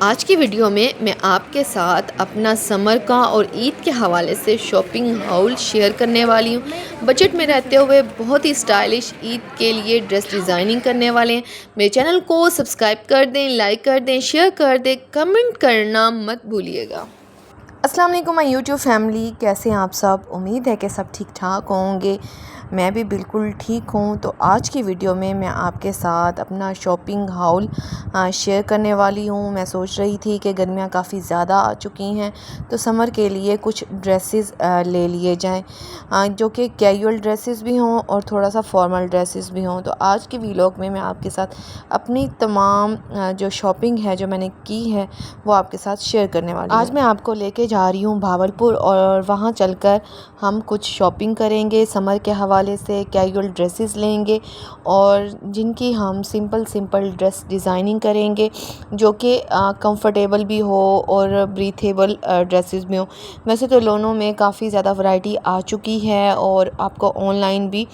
आज की वीडियो में मैं आपके साथ अपना समर का और ईद के हवाले से शॉपिंग हाउल शेयर करने वाली हूँ। बजट में रहते हुए बहुत ही स्टाइलिश ईद के लिए ड्रेस डिज़ाइनिंग करने वाले हैं। मेरे चैनल को सब्सक्राइब कर दें, लाइक कर दें, शेयर कर दें, कमेंट करना मत भूलिएगा। अस्सलाम वालेकुम माय यूट्यूब फैमिली, कैसे हैं आप सब। उम्मीद है कि सब ठीक ठाक होंगे। मैं भी बिल्कुल ठीक हूँ। तो आज की वीडियो में मैं आपके साथ अपना शॉपिंग हाउल शेयर करने वाली हूँ। मैं सोच रही थी कि गर्मियाँ काफ़ी ज़्यादा आ चुकी हैं तो समर के लिए कुछ ड्रेसेस ले लिए जाएं, जो कि कैजुअल ड्रेसेस भी हों और थोड़ा सा फॉर्मल ड्रेसेस भी हों। तो आज के व्लॉग में मैं आपके साथ अपनी तमाम जो शॉपिंग है जो मैंने की है वो आपके साथ शेयर करने वाली हूँ। आज मैं आपको लेके जा रही हूँ भावलपुर और वहाँ चलकर हम कुछ शॉपिंग करेंगे। समर के हवाले से कैजुअल ड्रेसेस लेंगे और जिनकी हम सिंपल ड्रेस डिज़ाइनिंग करेंगे जो कि कंफर्टेबल भी हो और ब्रीथेबल ड्रेसेस भी हो। वैसे तो दोनों में काफ़ी ज़्यादा वैरायटी आ चुकी है और आपको ऑनलाइन भी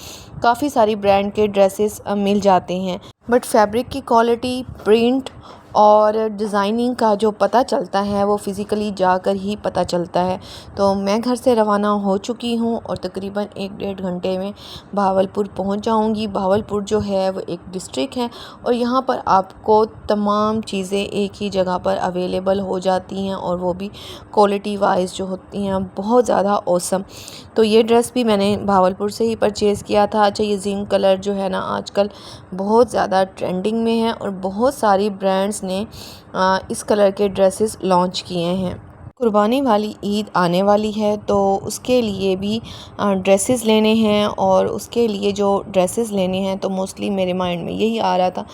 काफ़ी सारी ब्रांड के ड्रेसेस मिल जाते हैं, बट फैब्रिक की क्वालिटी, प्रिंट और डिज़ाइनिंग का जो पता चलता है वो फ़िज़िकली जाकर ही पता चलता है। तो मैं घर से रवाना हो चुकी हूँ और तकरीबन 1-1.5 घंटे में भावलपुर पहुँच जाऊँगी। भावलपुर जो है वो एक डिस्ट्रिक्ट है और यहाँ पर आपको तमाम चीज़ें एक ही जगह पर अवेलेबल हो जाती हैं और वो भी क्वालिटी वाइज जो होती हैं बहुत ज़्यादा औसम। तो ये ड्रेस भी मैंने भावलपुर से ही परचेज़ किया था। अच्छा, ये जिंक कलर जो है ना आजकल बहुत ज़्यादा ट्रेंडिंग में है और बहुत सारी ब्रांड्स ने इस कलर के ड्रेसेस लॉन्च किए हैं। कुर्बानी वाली ईद आने वाली है तो उसके लिए भी ड्रेसेस लेने हैं और उसके लिए जो ड्रेसेस लेने हैं तो मोस्टली मेरे माइंड में यही आ रहा था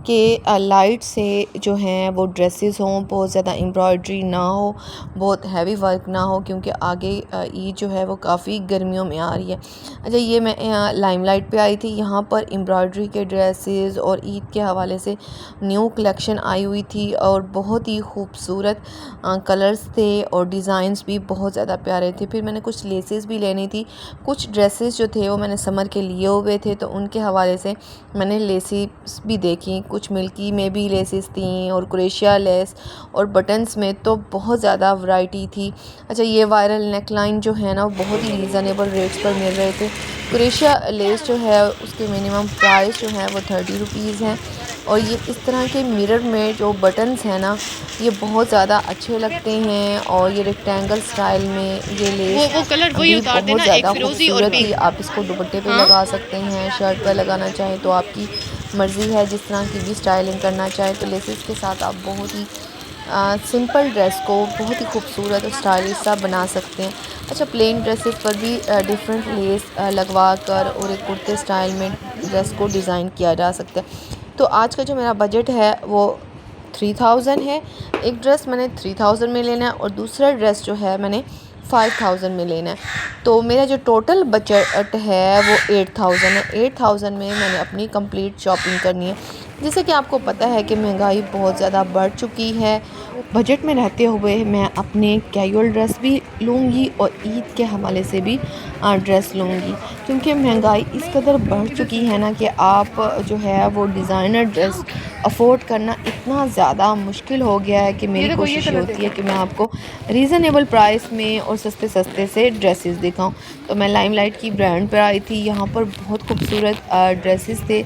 कि लाइट से जो हैं वो ड्रेसेस हों, बहुत ज़्यादा एम्ब्रॉयडरी ना हो, बहुत हैवी वर्क ना हो, क्योंकि आगे ईद जो है वो काफ़ी गर्मियों में आ रही है। अच्छा, ये मैं लाइमलाइट पे आई थी। यहाँ पर एम्ब्रॉयडरी के ड्रेसेस और ईद के हवाले से न्यू कलेक्शन आई हुई थी और बहुत ही खूबसूरत कलर्स थे और डिज़ाइंस भी बहुत ज़्यादा प्यारे थे। फिर मैंने कुछ लेसेस भी लेनी थी। कुछ ड्रेसेस जो थे वो मैंने समर के लिए हुए थे तो उनके हवाले से मैंने लेसेस भी देखी। कुछ मिल्की में भी लेसेस थी और क्रोशिया लेस और बटन्स में तो बहुत ज़्यादा वैरायटी थी। अच्छा, ये वायरल नेकलाइन जो है ना वो बहुत ही रीज़नेबल रेट्स पर मिल रहे थे। क्रोशिया लेस जो है उसके मिनिमम प्राइस जो है वो 30 रुपीज़ हैं और ये इस तरह के मिरर में जो बटन्स हैं ना ये बहुत ज़्यादा अच्छे लगते हैं और ये रेक्टेंगल स्टाइल में ये लेस वो कलर वही भी उतार बहुत देना, एक ज़्यादा फिरोजी और खूबसूरत थी। पिंक। आप इसको दुपट्टे पे हाँ, लगा सकते हैं, शर्ट पर लगाना चाहें तो आपकी मर्ज़ी है, जिस तरह की भी स्टाइलिंग करना चाहें। तो लेसेस के साथ आप बहुत ही सिंपल ड्रेस को बहुत ही खूबसूरत और स्टाइलिश सा बना सकते हैं। अच्छा, प्लेन ड्रेसेस पर भी डिफरेंट लेस लगवा कर और एक कुर्ते स्टाइल में ड्रेस को डिज़ाइन किया जा सकता है। तो आज का जो मेरा बजट है वो 3000 है। एक ड्रेस मैंने 3000 में लेना है और दूसरा ड्रेस जो है मैंने 5000 में लेना है। तो मेरा जो टोटल बजट है वो 8000 है। 8000 में मैंने अपनी कंप्लीट शॉपिंग करनी है। जैसे कि आपको पता है कि महंगाई बहुत ज़्यादा बढ़ चुकी है। बजट में रहते हुए मैं अपने कैजुअल ड्रेस भी लूँगी और ईद के हवाले से भी ड्रेस लूँगी, क्योंकि महंगाई इस कदर बढ़ चुकी है ना कि आप जो है वो डिज़ाइनर ड्रेस अफोर्ड करना इतना ज़्यादा मुश्किल हो गया है कि मेरी कोशिश ये होती है कि मैं आपको रीज़नेबल प्राइस में और सस्ते सस्ते से ड्रेसेस दिखाऊं। तो मैं लाइमलाइट की ब्रांड पर आई थी। यहाँ पर बहुत खूबसूरत ड्रेसेस थे,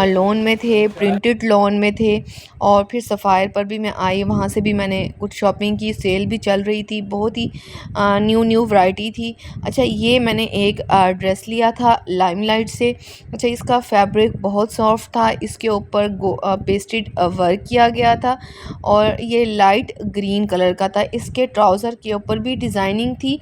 लॉन में थे, प्रिंटेड लॉन में थे और फिर सफ़ायर पर भी मैं आई, वहाँ से भी मैंने कुछ शॉपिंग की। सेल भी चल रही थी, बहुत ही न्यू वैरायटी थी। अच्छा, ये मैंने एक ड्रेस लिया था लाइमलाइट से। अच्छा, इसका फैब्रिक बहुत सॉफ्ट था, इसके ऊपर पेस्टेड वर्क किया गया था और ये लाइट ग्रीन कलर का था। इसके ट्राउज़र के ऊपर भी डिज़ाइनिंग थी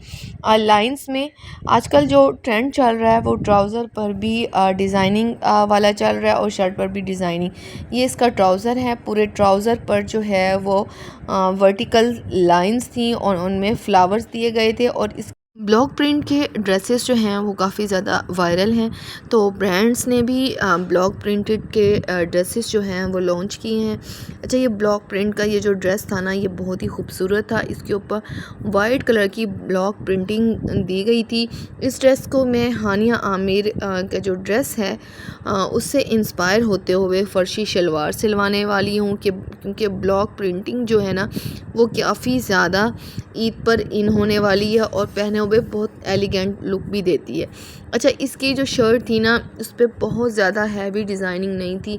लाइंस में। आजकल जो ट्रेंड चल रहा है वो ट्राउज़र पर भी डिज़ाइनिंग वाला चल रहा है और शर्ट पर भी डिज़ाइनिंग। ये इसका ट्राउज़र है। पूरे ट्राउज़र पर जो है वो वर्टिकल लाइंस थी और उनमें फ्लावर्स दिए गए थे और इस ब्लॉक प्रिंट के ड्रेसेस जो हैं वो काफ़ी ज़्यादा वायरल हैं, तो ब्रांड्स ने भी ब्लॉक प्रिंटेड के ड्रेसेस जो हैं वो लॉन्च किए हैं। अच्छा, ये ब्लॉक प्रिंट का ये जो ड्रेस था ना, ये बहुत ही खूबसूरत था। इसके ऊपर वाइट कलर की ब्लॉक प्रिंटिंग दी गई थी। इस ड्रेस को मैं हानिया आमिर का जो ड्रेस है उससे इंस्पायर होते हुए फ़र्शी शलवार सिलवाने वाली हूँ, कि क्योंकि ब्लॉक प्रिंटिंग जो है ना वो काफ़ी ज़्यादा ईद पर इन होने वाली है और पहने हुए बहुत एलिगेंट लुक भी देती है। अच्छा, इसकी जो शर्ट थी ना, उस पे बहुत ज़्यादा हैवी डिज़ाइनिंग नहीं थी,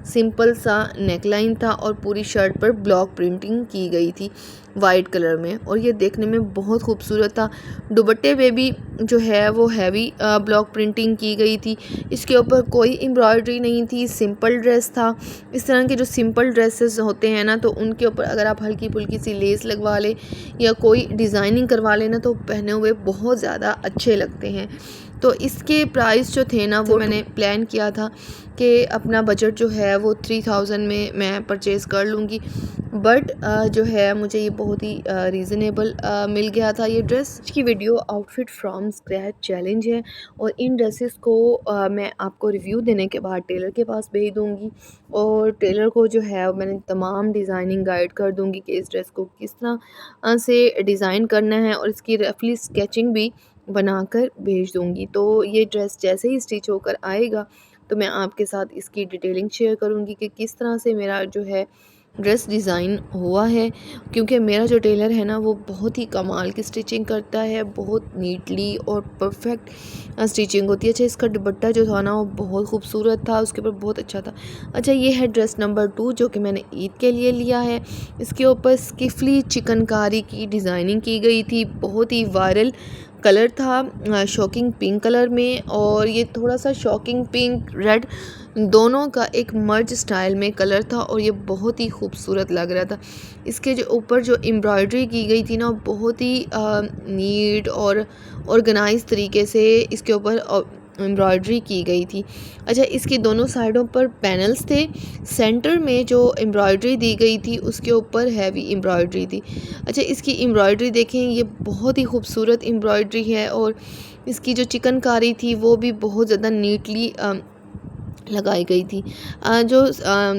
सिंपल सा नेकलाइन था और पूरी शर्ट पर ब्लॉक प्रिंटिंग की गई थी वाइट कलर में, और ये देखने में बहुत खूबसूरत था। दुपट्टे पे भी जो है वो हैवी ब्लॉक प्रिंटिंग की गई थी। इसके ऊपर कोई एम्ब्रॉयडरी नहीं थी, सिंपल ड्रेस था। इस तरह के जो सिंपल ड्रेसेस होते हैं ना, तो उनके ऊपर अगर आप हल्की फुल्की सी लेस लगवा लें या कोई डिज़ाइनिंग करवा लेना, तो पहने हुए बहुत ज़्यादा अच्छे लगते हैं। तो इसके प्राइस जो थे ना, वो मैंने प्लान किया था कि अपना बजट जो है वो 3000 में मैं परचेज़ कर लूँगी, बट जो है मुझे ये बहुत ही रीज़नेबल मिल गया था ये ड्रेस। आज की video outfit from scratch challenge है, और इन ड्रेसेस को मैं आपको रिव्यू देने के बाद टेलर के पास भेज दूँगी, और टेलर को जो है मैंने तमाम डिज़ाइनिंग गाइड कर दूँगी कि इस ड्रेस को किस तरह से डिज़ाइन करना है, और इसकी रफली स्केचिंग भी बनाकर भेज दूँगी। तो ये ड्रेस जैसे ही स्टिच होकर आएगा, तो मैं आपके साथ इसकी डिटेलिंग शेयर करूँगी कि किस तरह से मेरा जो है ड्रेस डिज़ाइन हुआ है, क्योंकि मेरा जो टेलर है ना, वो बहुत ही कमाल की स्टिचिंग करता है, बहुत नीटली और परफेक्ट स्टिचिंग होती है। अच्छा, इसका दुपट्टा जो था ना, वो बहुत खूबसूरत था, उसके ऊपर बहुत अच्छा था। अच्छा, ये है ड्रेस नंबर 2 जो कि मैंने ईद के लिए लिया है। इसके ऊपर स्किफली चिकनकारी की डिज़ाइनिंग की गई थी, बहुत ही वायरल कलर था, शॉकिंग पिंक कलर में, और ये थोड़ा सा शॉकिंग पिंक रेड दोनों का एक मर्ज स्टाइल में कलर था, और ये बहुत ही खूबसूरत लग रहा था। इसके जो ऊपर जो एम्ब्रॉयडरी की गई थी ना, बहुत ही नीट और ऑर्गेनाइज तरीके से इसके ऊपर एम्ब्रॉयडरी की गई थी। अच्छा, इसकी दोनों साइडों पर पैनल्स थे, सेंटर में जो एम्ब्रॉयडरी दी गई थी उसके ऊपर हैवी एम्ब्रॉयडरी थी। अच्छा, इसकी एम्ब्रॉयडरी देखें, ये बहुत ही खूबसूरत एम्ब्रॉयडरी है, और इसकी जो चिकनकारी थी वो भी बहुत ज़्यादा नीटली लगाई गई थी। जो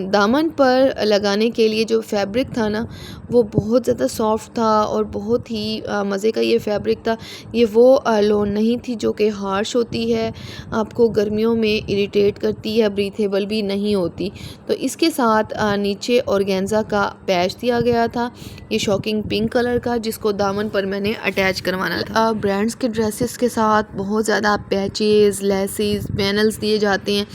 दामन पर लगाने के लिए जो फैब्रिक था ना, वो बहुत ज़्यादा सॉफ्ट था और बहुत ही मज़े का ये फैब्रिक था। ये वो लोन नहीं थी जो कि हार्श होती है, आपको गर्मियों में इरिटेट करती है, ब्रीथेबल भी नहीं होती। तो इसके साथ नीचे ऑर्गेन्जा का पैच दिया गया था, ये शॉकिंग पिंक कलर का, जिसको दामन पर मैंने अटैच करवाना था। ब्रांड्स के ड्रेसेस के साथ बहुत ज़्यादा पैचेस, लेसेस, पैनल्स दिए जाते हैं,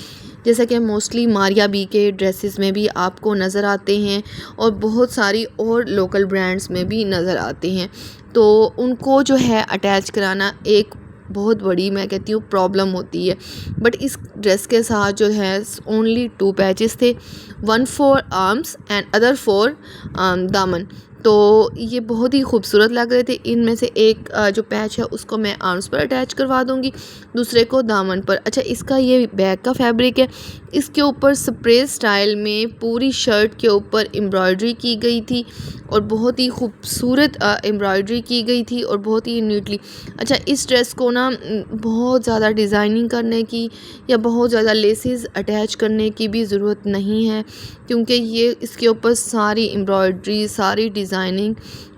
जैसा कि मोस्टली मारिया बी के ड्रेसेस में भी आपको नज़र आते हैं, और बहुत सारी और लोकल ब्रांड्स में भी नज़र आते हैं। तो उनको जो है अटैच कराना एक बहुत बड़ी, मैं कहती हूँ, प्रॉब्लम होती है। बट इस ड्रेस के साथ जो है ओनली 2 पैचेस थे, one for arms and other for दामन। तो ये बहुत ही खूबसूरत लग रहे थे। इनमें से एक जो पैच है उसको मैं आर्म्स पर अटैच करवा दूँगी, दूसरे को दामन पर। अच्छा, इसका ये बैक का फैब्रिक है, इसके ऊपर स्प्रे स्टाइल में पूरी शर्ट के ऊपर एम्ब्रॉयडरी की गई थी, और बहुत ही खूबसूरत एम्ब्रॉयडरी की गई थी, और बहुत ही नीटली। अच्छा, इस ड्रेस को ना बहुत ज़्यादा डिज़ाइनिंग करने की या बहुत ज़्यादा लेसेस अटैच करने की भी ज़रूरत नहीं है, क्योंकि ये इसके ऊपर सारी एम्ब्रॉयडरी, सारी डिज़ाइनिंग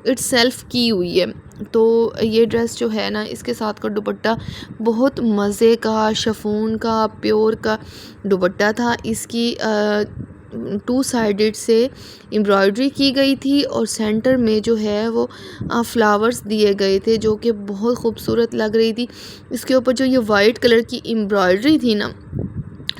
इट्सेल्फ की हुई है। तो ये ड्रेस जो है ना, इसके साथ का दुपट्टा बहुत मज़े का, शिफॉन का, प्योर का दुपट्टा था। इसकी 2 साइडेड से एम्ब्रॉयडरी की गई थी, और सेंटर में जो है वो फ्लावर्स दिए गए थे, जो कि बहुत खूबसूरत लग रही थी। इसके ऊपर जो ये वाइट कलर की एम्ब्रॉयडरी थी ना,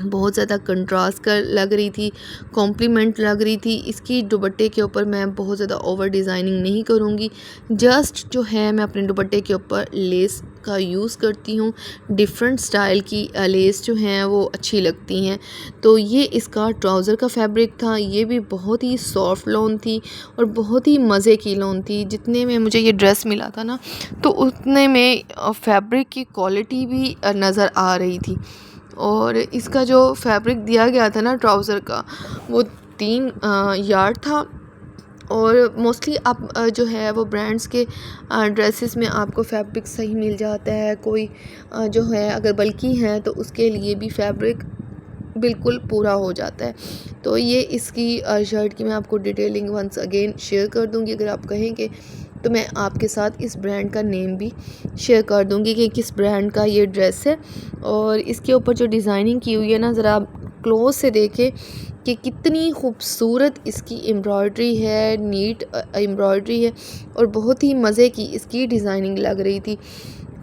बहुत ज़्यादा कंट्रास्ट कर लग रही थी, कॉम्प्लीमेंट लग रही थी। इसकी दुपट्टे के ऊपर मैं बहुत ज़्यादा ओवर डिज़ाइनिंग नहीं करूँगी, जस्ट जो है मैं अपने दुपट्टे के ऊपर लेस का यूज़ करती हूँ। डिफरेंट स्टाइल की लेस जो हैं वो अच्छी लगती हैं। तो ये इसका ट्राउज़र का फैब्रिक था, ये भी बहुत ही सॉफ्ट लॉन थी और बहुत ही मज़े की लॉन थी। जितने में मुझे ये ड्रेस मिला था ना, तो उतने में फैब्रिक की क्वालिटी भी नज़र आ रही थी। और इसका जो फैब्रिक दिया गया था ना ट्राउज़र का, वो 3 यार्ड था, और मोस्टली आप जो है वो ब्रांड्स के ड्रेसेस में आपको फैब्रिक सही मिल जाता है। कोई जो है अगर बल्कि है तो उसके लिए भी फैब्रिक बिल्कुल पूरा हो जाता है। तो ये इसकी शर्ट की मैं आपको डिटेलिंग वंस अगेन शेयर कर दूँगी। अगर आप कहेंगे तो मैं आपके साथ इस ब्रांड का नेम भी शेयर कर दूँगी कि किस ब्रांड का ये ड्रेस है। और इसके ऊपर जो डिज़ाइनिंग की हुई है ना, ज़रा आप क्लोज से देखें कि कितनी खूबसूरत इसकी एम्ब्रॉयडरी है, नीट एम्ब्रॉयडरी है और बहुत ही मज़े की इसकी डिज़ाइनिंग लग रही थी।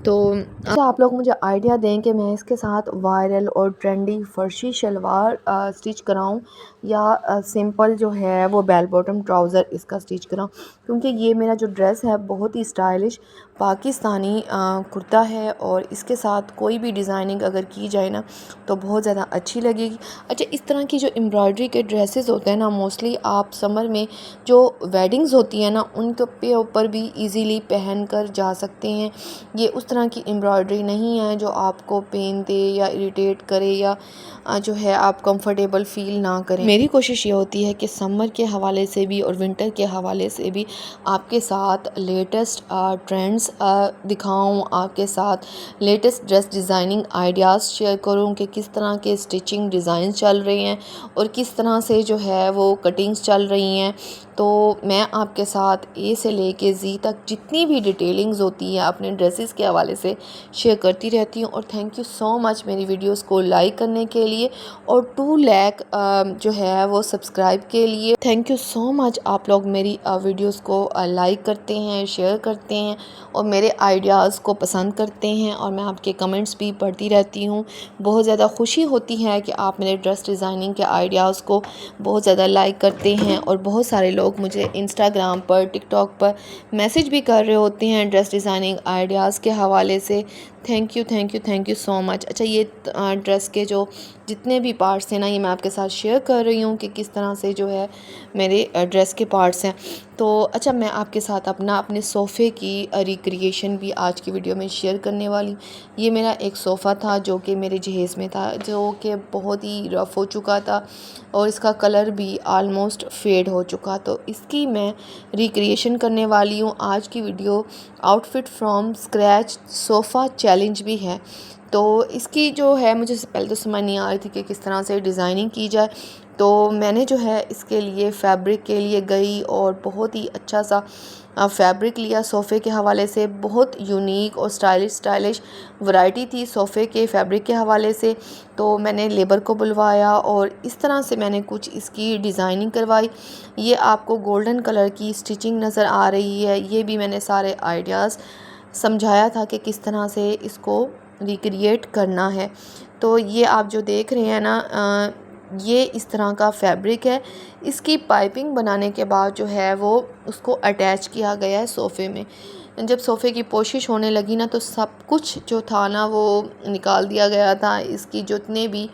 तो अच्छा, आप लोग मुझे आइडिया दें कि मैं इसके साथ वायरल और ट्रेंडी फर्शी शलवार स्टिच कराऊं या सिंपल जो है वो बेल बॉटम ट्राउज़र इसका स्टिच कराऊं, क्योंकि ये मेरा जो ड्रेस है बहुत ही स्टाइलिश पाकिस्तानी कुर्ता है और इसके साथ कोई भी डिज़ाइनिंग अगर की जाए ना तो बहुत ज़्यादा अच्छी लगेगी। अच्छा, इस तरह की जो एम्ब्रॉयडरी के ड्रेसेस होते हैं ना, मोस्टली आप समर में जो वेडिंग्स होती हैं ना उनके पे ऊपर भी इजीली पहन कर जा सकते हैं। ये उस तरह की एम्ब्रॉयडरी नहीं है जो आपको पेन दे या इरिटेट करे या जो है आप कंफर्टेबल फ़ील ना करें। मेरी कोशिश ये होती है कि समर के हवाले से भी और विंटर के हवाले से भी आपके साथ लेटेस्ट ट्रेंड्स दिखाऊं, आपके साथ latest dress designing ideas share करूं कि किस तरह के स्टिचिंग डिज़ाइन चल रहे हैं और किस तरह से जो है वो कटिंग्स चल रही हैं। तो मैं आपके साथ ए से लेके ज़ी तक जितनी भी डिटेलिंग्स होती है अपने ड्रेसेस के हवाले से शेयर करती रहती हूँ। और थैंक यू सो मच मेरी वीडियोस को लाइक करने के लिए और 2 लाख जो है वो सब्सक्राइब के लिए। थैंक यू सो मच, आप लोग मेरी वीडियोस को लाइक करते हैं, शेयर करते हैं और मेरे आइडियाज़ को पसंद करते हैं और मैं आपके कमेंट्स भी पढ़ती रहती हूँ। बहुत ज़्यादा खुशी होती है कि आप मेरे ड्रेस डिज़ाइनिंग के आइडियाज़ को बहुत ज़्यादा लाइक करते हैं और बहुत सारे लोग मुझे इंस्टाग्राम पर, टिकटॉक पर मैसेज भी कर रहे होते हैं ड्रेस डिज़ाइनिंग आइडियाज़ के हवाले से। Thank you, thank you, thank you so much. अच्छा, ये ड्रेस के जो जितने भी पार्ट्स हैं ना ये मैं आपके साथ शेयर कर रही हूँ कि किस तरह से जो है मेरे ड्रेस के पार्ट्स हैं। तो अच्छा, मैं आपके साथ अपने सोफ़े की रिक्रिएशन भी आज की वीडियो में शेयर करने वाली हूँ। ये मेरा एक सोफ़ा था जो कि मेरे जहेज़ में था, जो कि बहुत ही रफ़ हो चुका था और इसका कलर भी आलमोस्ट फेड हो चुका। तो इसकी मैं रिक्रिएशन करने वाली हूँ। आज की video outfit from scratch sofa challenge भी है। तो इसकी जो है मुझे पहले तो समझ नहीं आ रही थी कि किस तरह से डिज़ाइनिंग की जाए। तो मैंने जो है इसके लिए फ़ैब्रिक के लिए गई और बहुत ही अच्छा सा फ़ैब्रिक लिया सोफ़े के हवाले से। बहुत यूनिक और स्टाइलिश वैरायटी थी सोफ़े के फ़ैब्रिक के हवाले से। तो मैंने लेबर को बुलवाया और इस तरह से मैंने कुछ इसकी डिज़ाइनिंग करवाई। ये आपको गोल्डन कलर की स्टिचिंग नज़र आ रही है। ये भी मैंने सारे आइडियाज़ समझाया था कि किस तरह से इसको रिक्रिएट करना है। तो ये आप जो देख रहे हैं ना, ये इस तरह का फैब्रिक है। इसकी पाइपिंग बनाने के बाद जो है वो उसको अटैच किया गया है सोफ़े में। जब सोफ़े की पोशिश होने लगी ना तो सब कुछ जो था ना वो निकाल दिया गया था। इसकी जितने भी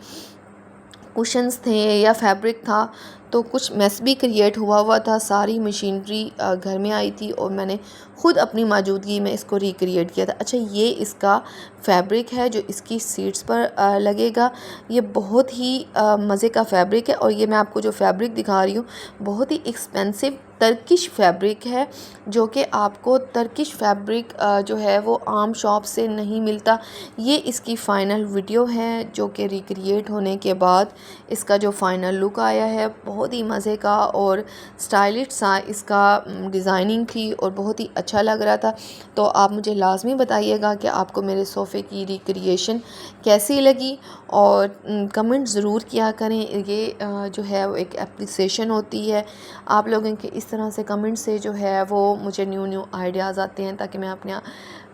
कुशन्स थे या फैब्रिक था तो कुछ मेस भी क्रिएट हुआ था। सारी मशीनरी घर में आई थी और मैंने ख़ुद अपनी मौजूदगी में इसको रिक्रिएट किया था। अच्छा, ये इसका फैब्रिक है जो इसकी सीट्स पर लगेगा। ये बहुत ही मज़े का फैब्रिक है और ये मैं आपको जो फैब्रिक दिखा रही हूँ बहुत ही एक्सपेंसिव टर्किश फैब्रिक है, जो कि आपको टर्किश फैब्रिक जो है वो आम शॉप से नहीं मिलता। ये इसकी फ़ाइनल वीडियो है जो कि रिक्रिएट होने के बाद इसका जो फ़ाइनल लुक आया है। बहुत ही मज़े का और स्टाइलिश सा इसका डिज़ाइनिंग थी और बहुत ही अच्छा लग रहा था। तो आप मुझे लाजमी बताइएगा कि आपको मेरे सोफ़े की रिक्रिएशन कैसी लगी और कमेंट ज़रूर किया करें। ये जो है वो एक एप्रिसिएशन होती है आप लोगों के। इस तरह से कमेंट से जो है वो मुझे न्यू आइडियाज़ आते हैं ताकि मैं अपने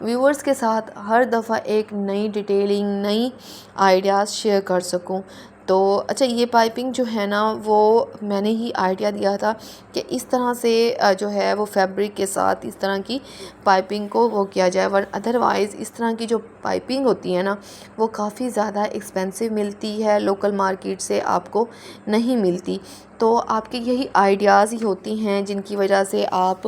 व्यूअर्स के साथ हर दफ़ा एक नई डिटेलिंग, नई आइडियाज़ शेयर कर सकूं। तो अच्छा, ये पाइपिंग जो है ना वो मैंने ही आइडिया दिया था कि इस तरह से जो है वो फैब्रिक के साथ इस तरह की पाइपिंग को वो किया जाए। वर अदरवाइज़ इस तरह की जो पाइपिंग होती है ना वो काफ़ी ज़्यादा एक्सपेंसिव मिलती है, लोकल मार्केट से आपको नहीं मिलती। तो आपके यही आइडियाज़ ही होती हैं जिनकी वजह से आप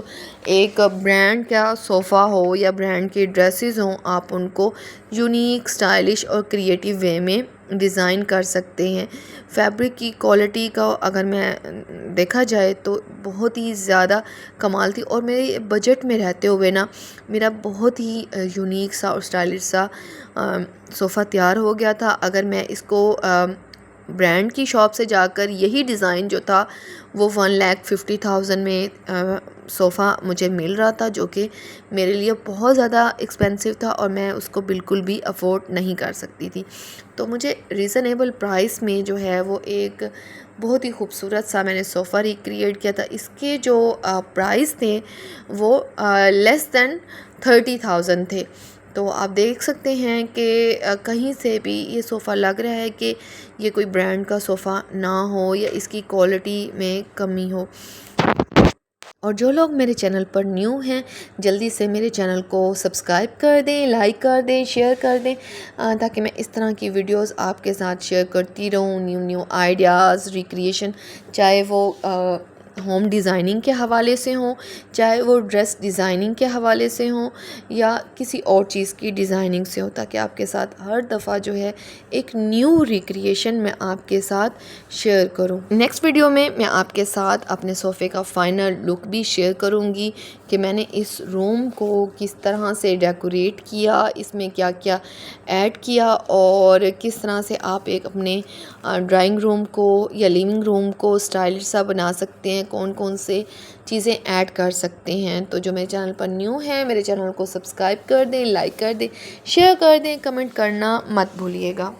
एक ब्रांड का सोफ़ा हो या ब्रांड की ड्रेसेस हों, आप उनको यूनिक, स्टाइलिश और क्रिएटिव वे में डिज़ाइन कर सकते हैं। फैब्रिक की क्वालिटी का अगर मैं देखा जाए तो बहुत ही ज़्यादा कमाल थी, और मेरे बजट में रहते हुए ना मेरा बहुत ही यूनिक सा और स्टाइलिश सा सोफ़ा तैयार हो गया था। अगर मैं इसको ब्रांड की शॉप से जाकर यही डिज़ाइन जो था वो 1,50,000 में सोफ़ा मुझे मिल रहा था, जो कि मेरे लिए बहुत ज़्यादा एक्सपेंसिव था और मैं उसको बिल्कुल भी अफोर्ड नहीं कर सकती थी। तो मुझे रीज़नेबल प्राइस में जो है वो एक बहुत ही खूबसूरत सा मैंने सोफ़ा रिक्रिएट किया था। इसके जो प्राइस थे वो लेस दैन 30,000 थे। तो आप देख सकते हैं कि कहीं से भी ये सोफ़ा लग रहा है कि ये कोई ब्रांड का सोफ़ा ना हो या इसकी क्वालिटी में कमी हो। और जो लोग मेरे चैनल पर न्यू हैं जल्दी से मेरे चैनल को सब्सक्राइब कर दें, लाइक कर दें, शेयर कर दें, ताकि मैं इस तरह की वीडियोस आपके साथ शेयर करती रहूँ। न्यू आइडियाज़ रिक्रिएशन, चाहे वो होम डिज़ाइनिंग के हवाले से हों, चाहे वो ड्रेस डिज़ाइनिंग के हवाले से हों, या किसी और चीज़ की डिज़ाइनिंग से हो, ताकि आपके साथ हर दफ़ा जो है एक न्यू रिक्रिएशन मैं आपके साथ शेयर करूं। नेक्स्ट वीडियो में मैं आपके साथ अपने सोफ़े का फ़ाइनल लुक भी शेयर करूंगी कि मैंने इस रूम को किस तरह से डेकोरेट किया, इसमें क्या क्या ऐड किया, और किस तरह से आप एक अपने ड्राइंग रूम को या लिविंग रूम को स्टाइलिश सा बना सकते हैं, कौन कौन से चीज़ें ऐड कर सकते हैं। तो जो मेरे चैनल पर न्यू है मेरे चैनल को सब्सक्राइब कर दें, लाइक कर दें, शेयर कर दें, कमेंट करना मत भूलिएगा।